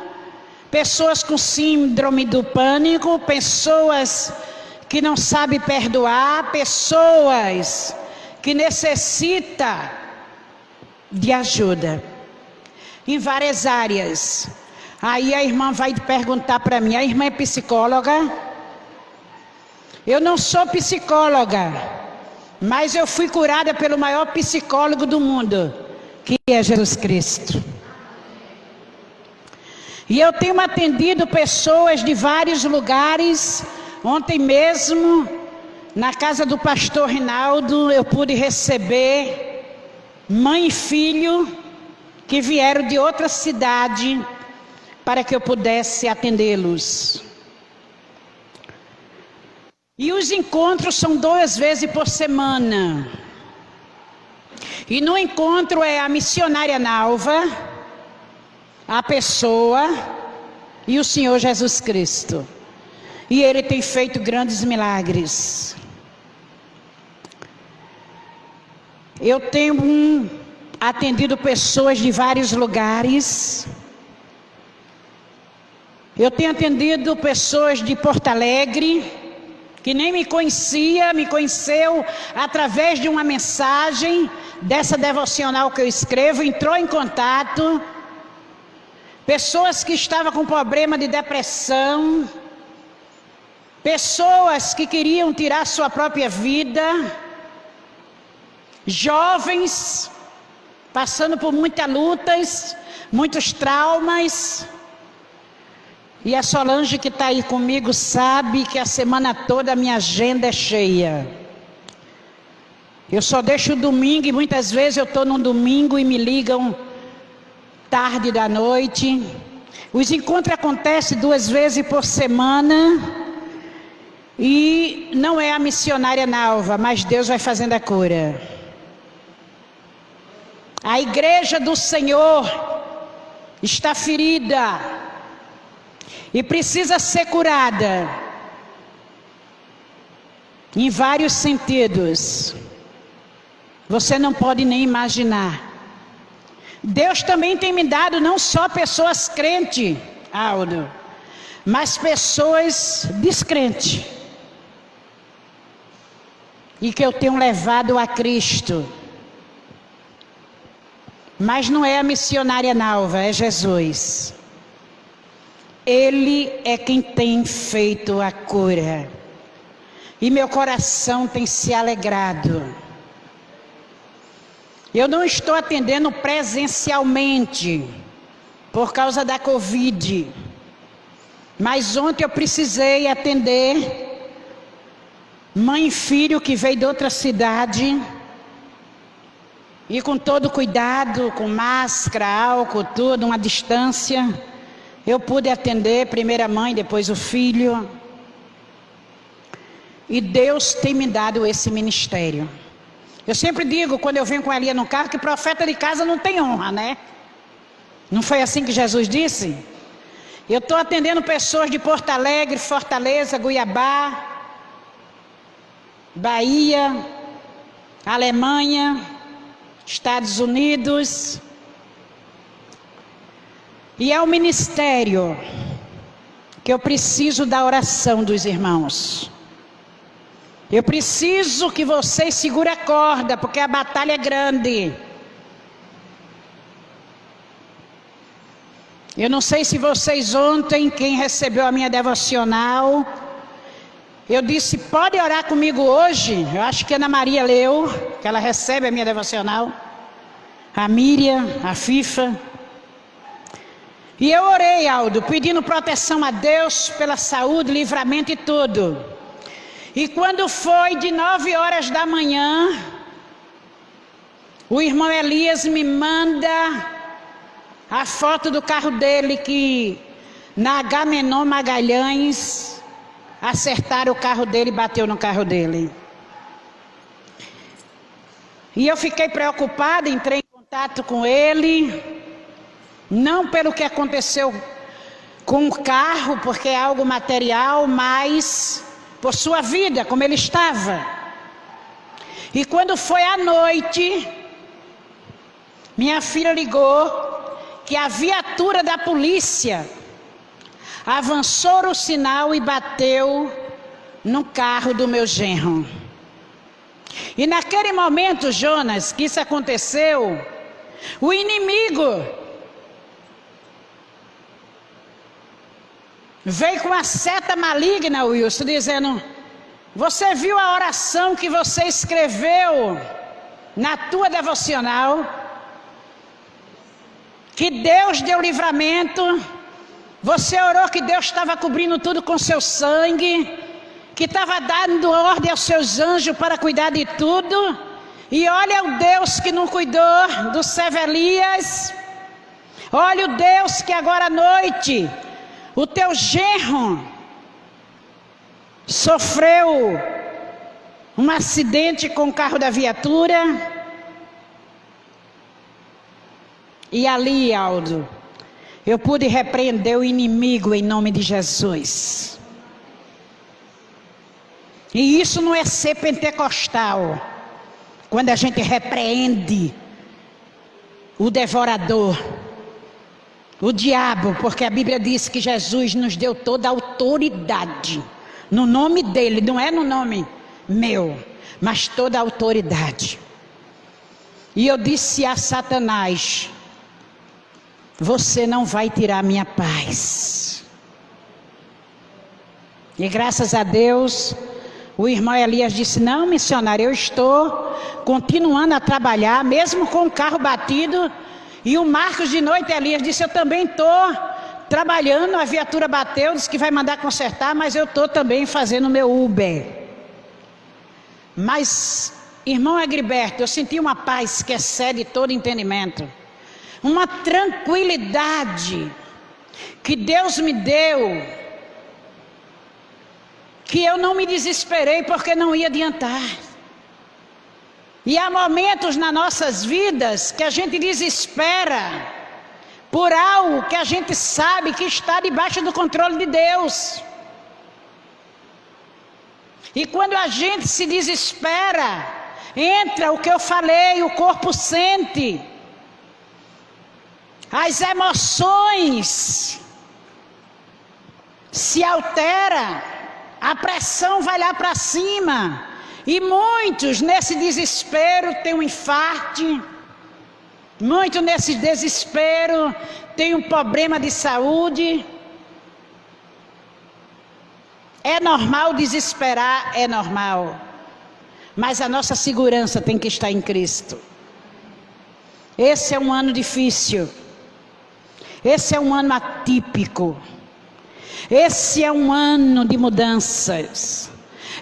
A: pessoas com síndrome do pânico, pessoas que não sabem perdoar, pessoas que necessitam de ajuda em várias áreas. Aí a irmã vai perguntar para mim: a irmã é psicóloga? Eu não sou psicóloga, mas eu fui curada pelo maior psicólogo do mundo, que é Jesus Cristo. E eu tenho atendido pessoas de vários lugares. Ontem mesmo, na casa do pastor Rinaldo, eu pude receber mãe e filho que vieram de outra cidade para que eu pudesse atendê-los. E os encontros são 2 vezes por semana. E no encontro é a missionária Nalva, a pessoa e o Senhor Jesus Cristo. E Ele tem feito grandes milagres. Eu tenho atendido pessoas de vários lugares. Eu tenho atendido pessoas de Porto Alegre, que nem me conhecia, me conheceu através de uma mensagem dessa devocional que eu escrevo, entrou em contato. Pessoas que estavam com problema de depressão, pessoas que queriam tirar sua própria vida, jovens passando por muitas lutas, muitos traumas. E a Solange, que está aí comigo, sabe que a semana toda a minha agenda é cheia. Eu só deixo o domingo, e muitas vezes eu estou num domingo e me ligam tarde da noite. Os encontros acontecem 2 vezes por semana. E não é a missionária Nalva, mas Deus vai fazendo a cura. A igreja do Senhor está ferida e precisa ser curada em vários sentidos. Você não pode nem imaginar. Deus também tem me dado não só pessoas crentes, Aldo, mas pessoas descrentes, e que eu tenho levado a Cristo. Mas não é a missionária Nalva, é Jesus. Ele é quem tem feito a cura. E meu coração tem se alegrado. Eu não estou atendendo presencialmente por causa da Covid. Mas ontem eu precisei atender mãe e filho que veio de outra cidade. E com todo cuidado, com máscara, álcool, tudo, uma distância, eu pude atender primeiro a mãe, depois o filho. E Deus tem me dado esse ministério. Eu sempre digo, quando eu venho com a Elia no carro, que profeta de casa não tem honra, né? Não foi assim que Jesus disse? Eu estou atendendo pessoas de Porto Alegre, Fortaleza, Cuiabá, Bahia, Alemanha, Estados Unidos. E é o ministério que eu preciso da oração dos irmãos. Eu preciso que vocês segurem a corda, porque a batalha é grande. Eu não sei se vocês ontem, quem recebeu a minha devocional, eu disse, pode orar comigo hoje. Eu acho que a Ana Maria leu, que ela recebe a minha devocional. A Miriam, a Fifa. E eu orei, Aldo, pedindo proteção a Deus pela saúde, livramento e tudo. E quando foi de 9 horas da manhã, o irmão Elias me manda a foto do carro dele, que na Agamenon Magalhães acertaram o carro dele e bateu no carro dele. E eu fiquei preocupada, entrei em contato com ele, não pelo que aconteceu com o carro, porque é algo material, mas por sua vida, como ele estava. E quando foi à noite, minha filha ligou que a viatura da polícia avançou o sinal e bateu no carro do meu genro. E naquele momento, Jonas, que isso aconteceu, o inimigo veio com a seta maligna, Wilson, dizendo, você viu a oração que você escreveu na tua devocional? Que Deus deu livramento, você orou que Deus estava cobrindo tudo com seu sangue, que estava dando ordem aos seus anjos para cuidar de tudo, e olha o Deus que não cuidou do servo Elias, olha o Deus que agora à noite, o teu genro sofreu um acidente com o carro da viatura. E ali, Aldo, eu pude repreender o inimigo em nome de Jesus. E isso não é ser pentecostal, quando a gente repreende o devorador, o diabo, porque a Bíblia diz que Jesus nos deu toda a autoridade, no nome dele, não é no nome meu, mas toda a autoridade. E eu disse a Satanás, você não vai tirar minha paz. E graças a Deus, o irmão Elias disse, não, missionário, eu estou continuando a trabalhar, mesmo com o carro batido. E o Marcos de noite, Elias, disse, eu também estou trabalhando, a viatura bateu, disse que vai mandar consertar, mas eu estou também fazendo o meu Uber. Mas, irmão Agriberto, eu senti uma paz que excede todo entendimento. Uma tranquilidade que Deus me deu, que eu não me desesperei porque não ia adiantar. E há momentos nas nossas vidas que a gente desespera por algo que a gente sabe que está debaixo do controle de Deus. E quando a gente se desespera, entra o que eu falei, o corpo sente. As emoções se alteram, a pressão vai lá para cima, e muitos nesse desespero têm um infarto, muitos nesse desespero têm um problema de saúde. É normal desesperar, é normal, mas a nossa segurança tem que estar em Cristo. Esse é um ano difícil. Esse é um ano atípico. Esse é um ano de mudanças.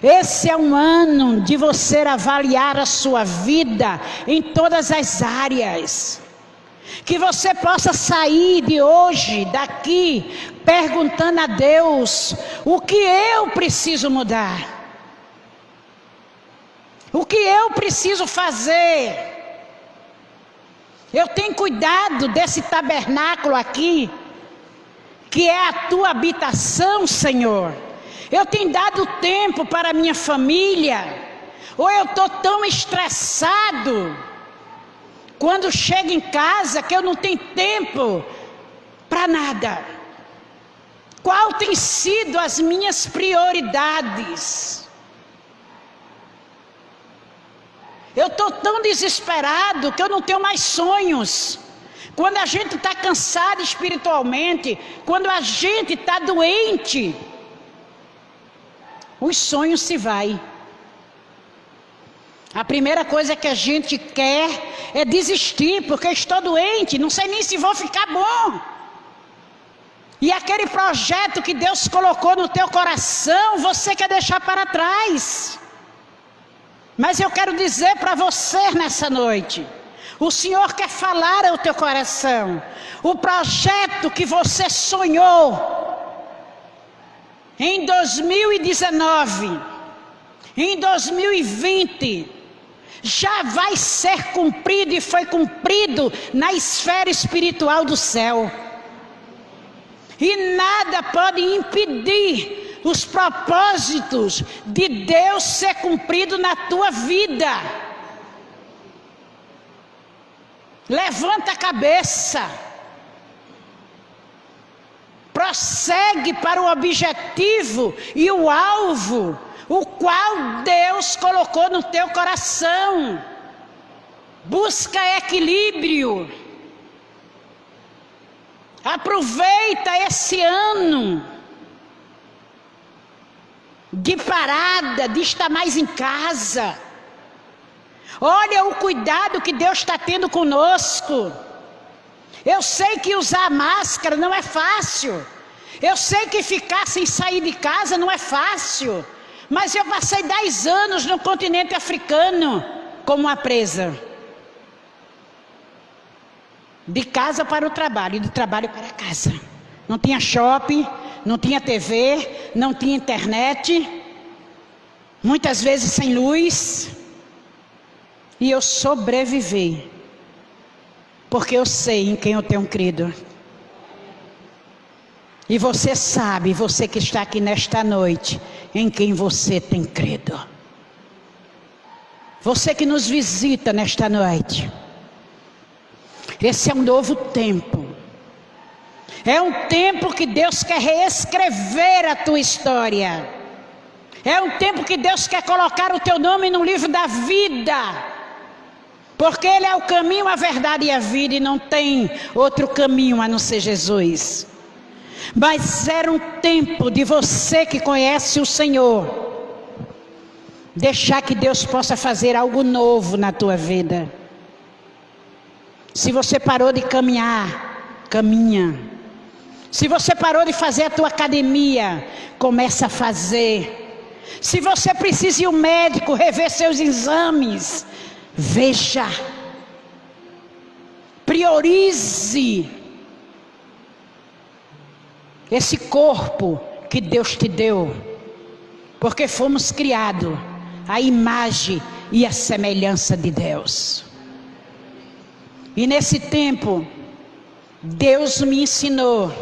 A: Esse é um ano de você avaliar a sua vida em todas as áreas. Que você possa sair de hoje, daqui, perguntando a Deus, o que eu preciso mudar? O que eu preciso fazer? Eu tenho cuidado desse tabernáculo aqui, que é a tua habitação, Senhor. Eu tenho dado tempo para a minha família, ou eu estou tão estressado, quando chego em casa, que eu não tenho tempo para nada. Qual tem sido as minhas prioridades? Eu estou tão desesperado que eu não tenho mais sonhos. Quando a gente está cansado espiritualmente, quando a gente está doente, os sonhos se vai. A primeira coisa que a gente quer é desistir, porque eu estou doente, não sei nem se vou ficar bom. E aquele projeto que Deus colocou no teu coração, você quer deixar para trás. Mas eu quero dizer para você nessa noite, o Senhor quer falar ao teu coração. O projeto que você sonhou em 2019, em 2020, já vai ser cumprido e foi cumprido na esfera espiritual do céu. E nada pode impedir os propósitos de Deus ser cumprido na tua vida. Levanta a cabeça. Prossegue para o objetivo e o alvo, o qual Deus colocou no teu coração. Busca equilíbrio. Aproveita esse ano de parada, de estar mais em casa. Olha o cuidado que Deus está tendo conosco. Eu sei que usar máscara não é fácil. Eu sei que ficar sem sair de casa não é fácil. Mas eu passei 10 anos no continente africano como uma presa. De casa para o trabalho, de trabalho para casa. Não tinha shopping, não tinha TV, não tinha internet. Muitas vezes sem luz. E eu sobrevivi. Porque eu sei em quem eu tenho crido. E você sabe, você que está aqui nesta noite, em quem você tem crido. Você que nos visita nesta noite. Esse é um novo tempo. É um tempo que Deus quer reescrever a tua história. É um tempo que Deus quer colocar o teu nome no livro da vida. Porque Ele é o caminho, a verdade e a vida, e não tem outro caminho a não ser Jesus. Mas era um tempo de você que conhece o Senhor, deixar que Deus possa fazer algo novo na tua vida. Se você parou de caminhar, caminha. Se você parou de fazer a tua academia, começa a fazer. Se você precisa ir ao médico, rever seus exames, veja. Priorize esse corpo que Deus te deu. Porque fomos criados à imagem e à semelhança de Deus. E nesse tempo, Deus me ensinou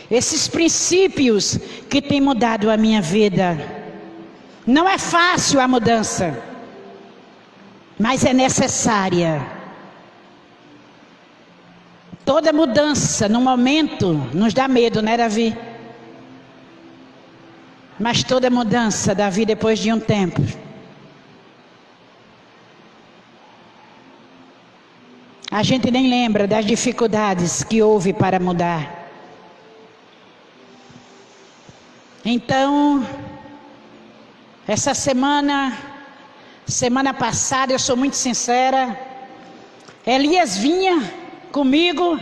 A: esses princípios que têm mudado a minha vida. Não é fácil a mudança, mas é necessária. Toda mudança, no momento, nos dá medo, né, Davi? Mas toda mudança, Davi, depois de um tempo, a gente nem lembra das dificuldades que houve para mudar. Então, essa semana passada, eu sou muito sincera, Elias vinha comigo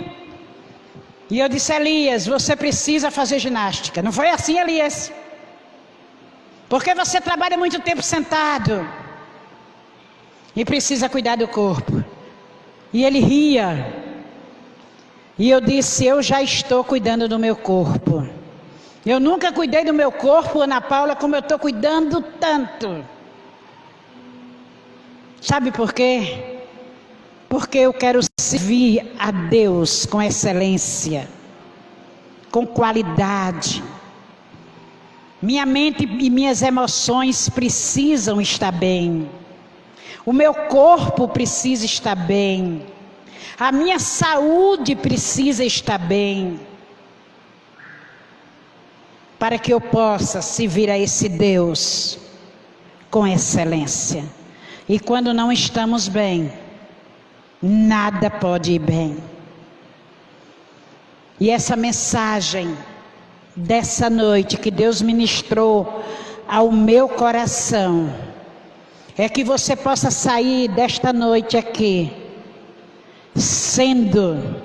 A: e eu disse: Elias, você precisa fazer ginástica. Não foi assim, Elias? Porque você trabalha muito tempo sentado e precisa cuidar do corpo. E ele ria. E eu disse: eu já estou cuidando do meu corpo. Eu nunca cuidei do meu corpo, Ana Paula, como eu estou cuidando tanto. Sabe por quê? Porque eu quero servir a Deus com excelência, com qualidade. Minha mente e minhas emoções precisam estar bem. O meu corpo precisa estar bem. A minha saúde precisa estar bem. para que eu possa servir a esse Deus com excelência. E quando não estamos bem, nada pode ir bem. E essa mensagem dessa noite que Deus ministrou ao meu coração é que você possa sair desta noite aqui sendo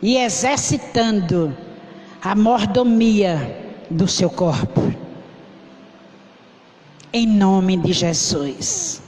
A: e exercitando a mordomia do seu corpo, em nome de Jesus.